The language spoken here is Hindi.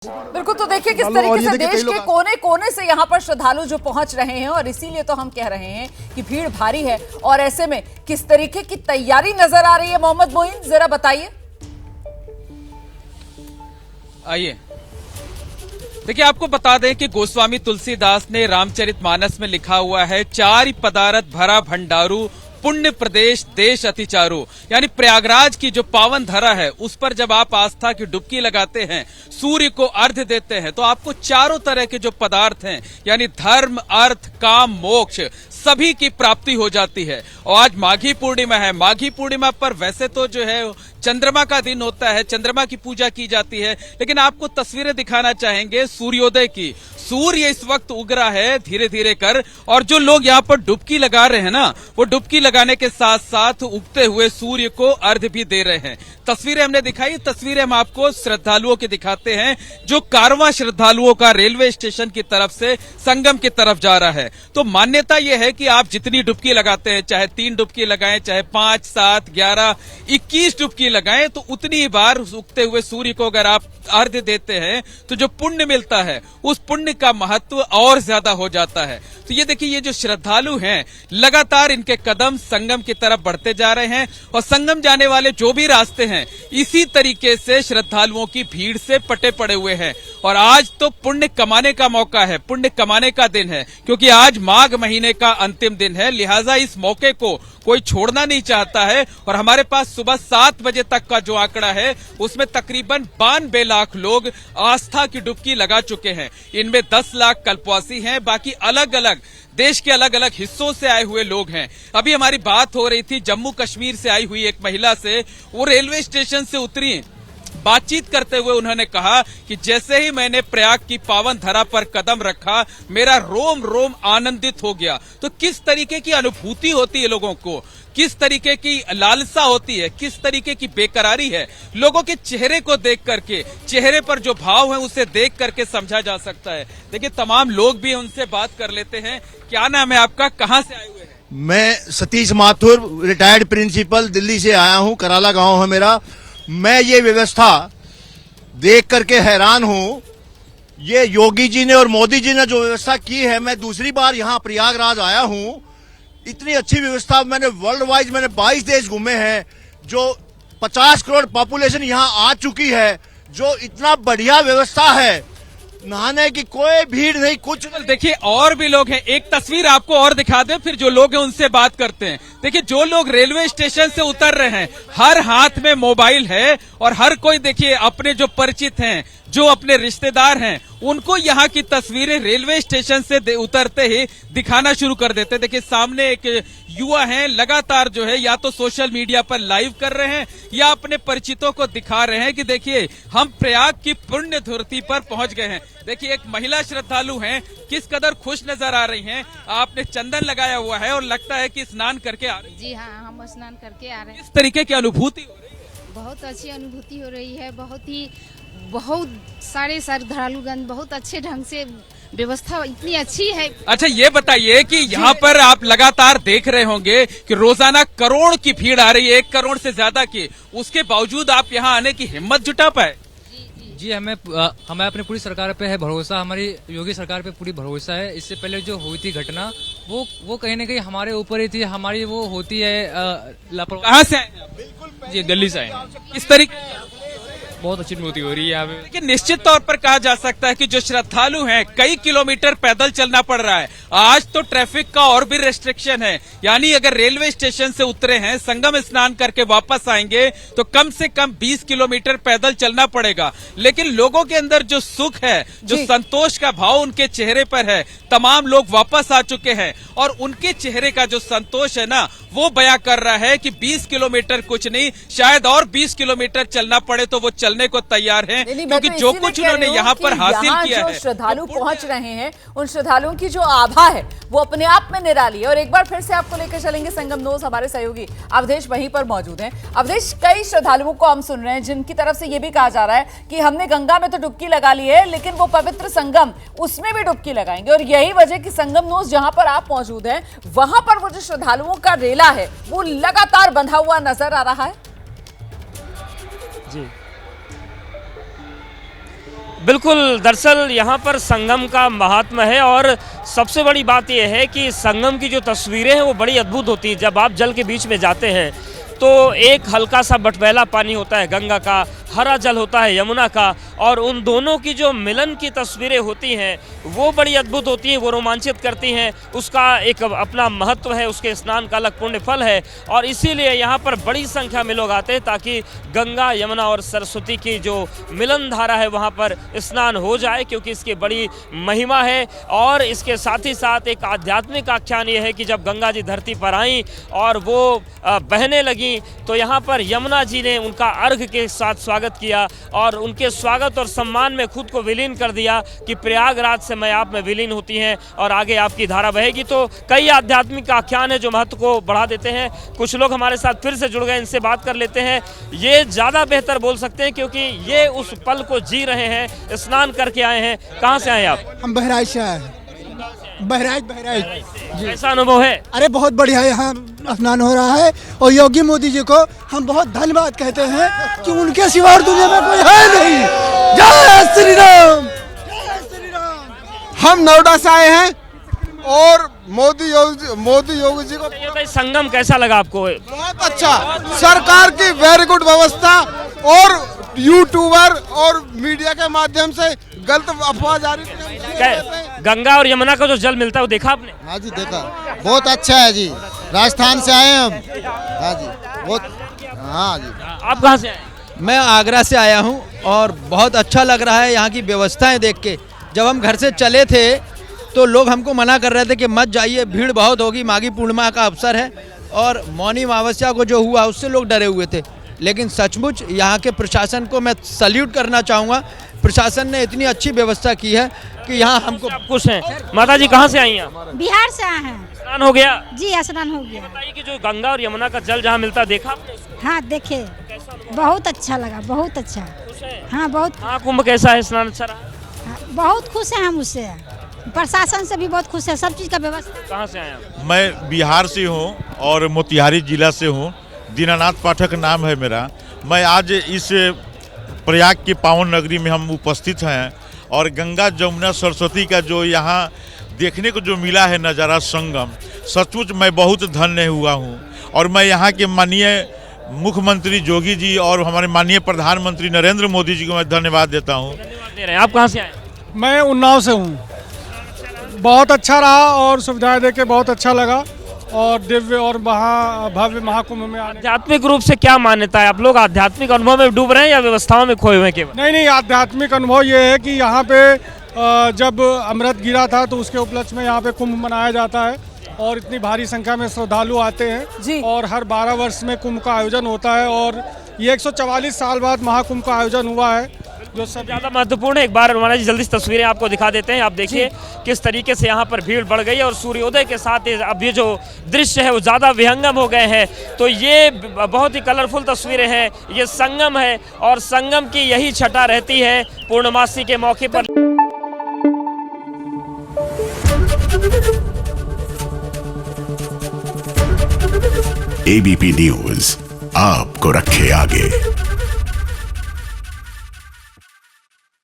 बिल्कुल। तो देखिए किस तरीके से देश के कोने कोने से यहाँ पर श्रद्धालु जो पहुंच रहे हैं और इसीलिए तो हम कह रहे हैं कि भीड़ भारी है। और ऐसे में किस तरीके की तैयारी नजर आ रही है, मोहम्मद मोइन जरा बताइए। आइए देखिए, आपको बता दें कि गोस्वामी तुलसीदास ने रामचरितमानस में लिखा हुआ है, चारि पदारथ भरा भंडारू पुण्य प्रदेश देश अति चारू। यानी प्रयागराज की जो पावन धरा है उस पर जब आप आस्था की डुबकी लगाते हैं, सूर्य को अर्घ्य देते हैं, तो आपको चारों तरह के जो पदार्थ हैं यानी धर्म, अर्थ, काम, मोक्ष सभी की प्राप्ति हो जाती है। और आज माघी पूर्णिमा है। माघी पूर्णिमा पर वैसे तो जो है चंद्रमा का दिन होता है, चंद्रमा की पूजा की जाती है, लेकिन आपको तस्वीरें दिखाना चाहेंगे सूर्योदय की। सूर्य इस वक्त उग रहा है धीरे धीरे कर, और जो लोग यहाँ पर डुबकी लगा रहे हैं ना, वो डुबकी लगाने के साथ साथ उगते हुए सूर्य को अर्घ्य भी दे रहे हैं। तस्वीरें हमने दिखाई, तस्वीरें हम आपको श्रद्धालुओं की दिखाते हैं जो कारवां श्रद्धालुओं का रेलवे स्टेशन की तरफ से संगम की तरफ जा रहा है। तो मान्यता यह है कि आप जितनी डुबकी लगाते हैं, चाहे 3 डुबकी लगाएं, चाहे 5, 7, 11, 21 डुबकी लगाएं, तो उतनी ही बार उगते हुए सूर्य को अगर आप अर्घ्य देते हैं तो जो पुण्य मिलता है उस पुण्य का महत्व और ज्यादा हो जाता है। तो ये देखिए, ये जो श्रद्धालु हैं लगातार इनके कदम संगम की तरफ बढ़ते जा रहे हैं, और संगम जाने वाले जो भी रास्ते हैं इसी तरीके से श्रद्धालुओं की भीड़ से पटे पड़े हुए हैं। और आज तो पुण्य कमाने का मौका है, पुण्य कमाने का दिन है, क्योंकि आज माघ महीने का अंतिम दिन है। लिहाजा इस मौके को कोई छोड़ना नहीं चाहता है। और हमारे पास सुबह 7 बजे तक का जो आंकड़ा है उसमें तकरीबन 92 लाख लोग आस्था की डुबकी लगा चुके हैं। इनमें 10 लाख कल्पवासी हैं, बाकी अलग अलग देश के अलग अलग हिस्सों से आए हुए लोग हैं। अभी हमारी बात हो रही थी जम्मू कश्मीर से आई हुई एक महिला से, वो रेलवे स्टेशन से उतरी। बातचीत करते हुए उन्होंने कहा कि जैसे ही मैंने प्रयाग की पावन धरा पर कदम रखा, मेरा रोम रोम आनंदित हो गया। तो किस तरीके की अनुभूति होती है लोगों को, किस तरीके की लालसा होती है, किस तरीके की बेकरारी है, लोगों के चेहरे को देख करके, चेहरे पर जो भाव है उसे देख करके समझा जा सकता है। देखिए, तमाम लोग भी उनसे बात कर लेते हैं। क्या नाम है आपका, कहां से आए हुए हैं? मैं सतीश माथुर, रिटायर्ड प्रिंसिपल, दिल्ली से आया हूं। कराला गांव है मेरा। मैं ये व्यवस्था देख करके हैरान हूं। ये योगी जी ने और मोदी जी ने जो व्यवस्था की है, मैं दूसरी बार यहाँ प्रयागराज आया हूं। इतनी अच्छी व्यवस्था मैंने वर्ल्ड वाइज, मैंने 22 देश घूमे हैं, जो 50 करोड़ पॉपुलेशन यहाँ आ चुकी है, जो इतना बढ़िया व्यवस्था है, नहाने की कोई भीड़ नहीं, कुछ नहीं। देखिए, और भी लोग हैं, एक तस्वीर आपको और दिखा दें, फिर जो लोग हैं उनसे बात करते हैं। देखिए, जो लोग रेलवे स्टेशन से उतर रहे हैं, हर हाथ में मोबाइल है, और हर कोई देखिए अपने जो परिचित हैं, जो अपने रिश्तेदार हैं, उनको यहाँ की तस्वीरें रेलवे स्टेशन से उतरते ही दिखाना शुरू कर देते हैं। देखिए, सामने एक युवा हैं, लगातार जो है या तो सोशल मीडिया पर लाइव कर रहे हैं या अपने परिचितों को दिखा रहे हैं कि देखिए हम प्रयाग की पुण्य धरती पर पहुंच गए हैं। देखिए, एक महिला श्रद्धालु हैं, किस कदर खुश नजर आ रही हैं। आपने चंदन लगाया हुआ है और लगता है कि स्नान करके आ रही है। जी हाँ, हम स्नान करके आ रहे हैं। किस तरीके की अनुभूति हो रही है? बहुत अच्छी अनुभूति हो रही है। बहुत सारे श्रद्धालुगण बहुत अच्छे ढंग से, व्यवस्था इतनी अच्छी है। अच्छा, ये बताइए कि यहाँ पर आप लगातार देख रहे होंगे कि रोजाना करोड़ की भीड़ आ रही है, 1 करोड़ से ज्यादा की, उसके बावजूद आप यहाँ आने की हिम्मत जुटा पाए? जी, हमें अपनी पूरी सरकार पे है भरोसा, हमारी योगी सरकार पे पूरी भरोसा है। इससे पहले जो हुई थी घटना, वो कहीं न कहीं हमारे ऊपर ही थी, हमारी वो होती है लापरवाही। कहाँ से आए हैं आप? जी, दिल्ली से आए हैं। इस तरीके बहुत अच्छी अनुभूति हो रही है यहाँ पे। लेकिन निश्चित तौर पर कहा जा सकता है कि जो श्रद्धालु हैं, कई किलोमीटर पैदल चलना पड़ रहा है। आज तो ट्रैफिक का और भी रेस्ट्रिक्शन है, यानी अगर रेलवे स्टेशन से उतरे हैं, संगम स्नान करके वापस आएंगे तो कम से कम 20 किलोमीटर पैदल चलना पड़ेगा। लेकिन लोगों के अंदर जो सुख है, जो संतोष का भाव उनके चेहरे पर है, तमाम लोग वापस आ चुके हैं, और उनके चेहरे का जो संतोष है ना, वो बयां कर रहा है कि 20 किलोमीटर कुछ नहीं, शायद और 20 किलोमीटर चलना पड़े तो वो चलने को तैयार हैं, क्योंकि जो कुछ उन्होंने यहाँ पर हासिल किया है। श्रद्धालु पहुंच रहे हैं, उन श्रद्धालुओं की जो आभा है वो अपने आप में निराली है। और एक बार फिर से आपको लेकर चलेंगे संगम नोज, हमारे सहयोगी अवधेश वहीं पर मौजूद हैं। अवधेश, कई श्रद्धालुओं को हम सुन रहे हैं जिनकी तरफ से ये भी कहा जा रहा है कि हमने गंगा में तो डुबकी लगा ली है, लेकिन वो पवित्र संगम, उसमें भी डुबकी लगाएंगे। और यही वजह कि संगम नोज जहां पर आप मौजूद हैं, वहां पर वो जो श्रद्धालुओं का रेला है वो लगातार बंधा हुआ नजर आ रहा है। जी, बिल्कुल, दरअसल यहाँ पर संगम का महात्म्य है और सबसे बड़ी बात यह है कि संगम की जो तस्वीरें हैं वो बड़ी अद्भुत होती हैं। जब आप जल के बीच में जाते हैं तो एक हल्का सा बटबैला पानी होता है गंगा का, हरा जल होता है यमुना का, और उन दोनों की जो मिलन की तस्वीरें होती हैं वो बड़ी अद्भुत होती हैं, वो रोमांचित करती हैं। उसका एक अपना महत्व है, उसके स्नान का अलग पुण्य फल है और इसीलिए यहाँ पर बड़ी संख्या में लोग आते हैं ताकि गंगा, यमुना और सरस्वती की जो मिलन धारा है वहाँ पर स्नान हो जाए, क्योंकि इसकी बड़ी महिमा है। और इसके साथ ही साथ एक आध्यात्मिक आख्यान ये है कि जब गंगा जी धरती पर आईं और वो बहने लगी तो यहाँ पर यमुना जी ने उनका अर्घ के साथ स्वागत किया और उनके स्वागत और सम्मान में खुद को विलीन कर दिया कि प्रयागराज से मैं आप में विलीन होती हैं और आगे आपकी धारा बहेगी। तो कई आध्यात्मिक आख्यान है जो महत्व को बढ़ा देते हैं। कुछ लोग हमारे साथ फिर से जुड़ गए, इनसे बात कर लेते हैं। ये ज़्यादा बेहतर बोल सकते हैं क्योंकि ये उस पल को जी रहे हैं, स्नान करके आए हैं। कहाँ से आए आप? हम बहराइच से आए हैं। बहराइच कैसा अनुभव है? अरे बहुत बढ़िया, यहाँ स्नान हो रहा है और योगी मोदी जी को हम बहुत धन्यवाद कहते हैं कि उनके सिवा दुनिया में कोई है नहीं। जय श्री राम, जय श्री राम। हम नोएडा से आए हैं और मोदी योगी जी को ये संगम कैसा लगा आपको? बहुत अच्छा, सरकार की वेरी गुड व्यवस्था और यूट्यूबर और मीडिया के माध्यम से गलत अफवाह जारी। गंगा और यमुना का जो जल मिलता है वो देखा आपने? हाँ जी देखा, बहुत अच्छा है जी। राजस्थान से आए हैं हम। हाँ जी बहुत। हाँ जी। आप कहाँ से आए? मैं आगरा से आया हूँ और बहुत अच्छा लग रहा है यहाँ की व्यवस्थाएं देख के। जब हम घर से चले थे तो लोग हमको मना कर रहे थे कि मत जाइए, भीड़ बहुत होगी, माघी पूर्णिमा का अवसर है और मौनी अमावस्या को जो हुआ उससे लोग डरे हुए थे। लेकिन सचमुच यहाँ के प्रशासन को मैं सल्यूट करना चाहूँगा। प्रशासन ने इतनी अच्छी व्यवस्था की है कि यहाँ हमको खुश हैं। माता जी कहाँ से आई हैं? बिहार से आए हैं। स्नान हो गया? जी स्नान हो गया। बताइए कि जो गंगा और यमुना का जल जहाँ मिलता देखा आपने? हाँ देखे, बहुत अच्छा लगा, बहुत अच्छा। हाँ बहुत। महाकुंभ कैसा है? स्नान अच्छा रहा? हाँ, बहुत खुश हैं हम उससे, प्रशासन से भी बहुत खुश है, सब चीज़ का व्यवस्था। कहाँ से आए आप? मैं बिहार से हूँ और मोतिहारी जिला से हूँ। दीनानाथ पाठक नाम है मेरा। मैं आज इस प्रयाग की पावन नगरी में हम उपस्थित हैं और गंगा जमुना सरस्वती का जो यहाँ देखने को जो मिला है नज़ारा संगम, सचमुच मैं बहुत धन्य हुआ हूँ। और मैं यहाँ के माननीय मुख्यमंत्री योगी जी और हमारे माननीय प्रधानमंत्री नरेंद्र मोदी जी को मैं धन्यवाद देता हूँ। धन्यवाद दे रहे हैं। आप कहाँ से आए? मैं उन्नाव से हूँ। बहुत अच्छा रहा और सुविधाएं देके बहुत अच्छा लगा और दिव्य और भव्य महाकुंभ में आने। आध्यात्मिक रूप से क्या मान्यता है? आप लोग आध्यात्मिक अनुभव में डूब रहे हैं या व्यवस्थाओं में खोए हुए हैं केवल? नहीं, आध्यात्मिक अनुभव ये है कि यहाँ पे जब अमृत गिरा था तो उसके उपलक्ष्य में यहाँ पे कुंभ मनाया जाता है और इतनी भारी संख्या में श्रद्धालु आते हैं और हर 12 वर्ष में कुंभ का आयोजन होता है और ये 144 साल बाद महाकुंभ का आयोजन हुआ है जो सब ज़्यादा महत्वपूर्ण है। एक बार हमारा जी जल्दी से तस्वीरें आपको दिखा देते हैं। आप देखिए किस तरीके से यहाँ पर भीड़ बढ़ गई है और सूर्योदय के साथ अब ये जो दृश्य है वो ज़्यादा विहंगम हो गए हैं। तो ये बहुत ही कलरफुल तस्वीरें हैं। ये संगम है और संगम की यही छटा रहती है पूर्णमासी के मौके पर। एबीपी न्यूज़ आपको रखे आगे।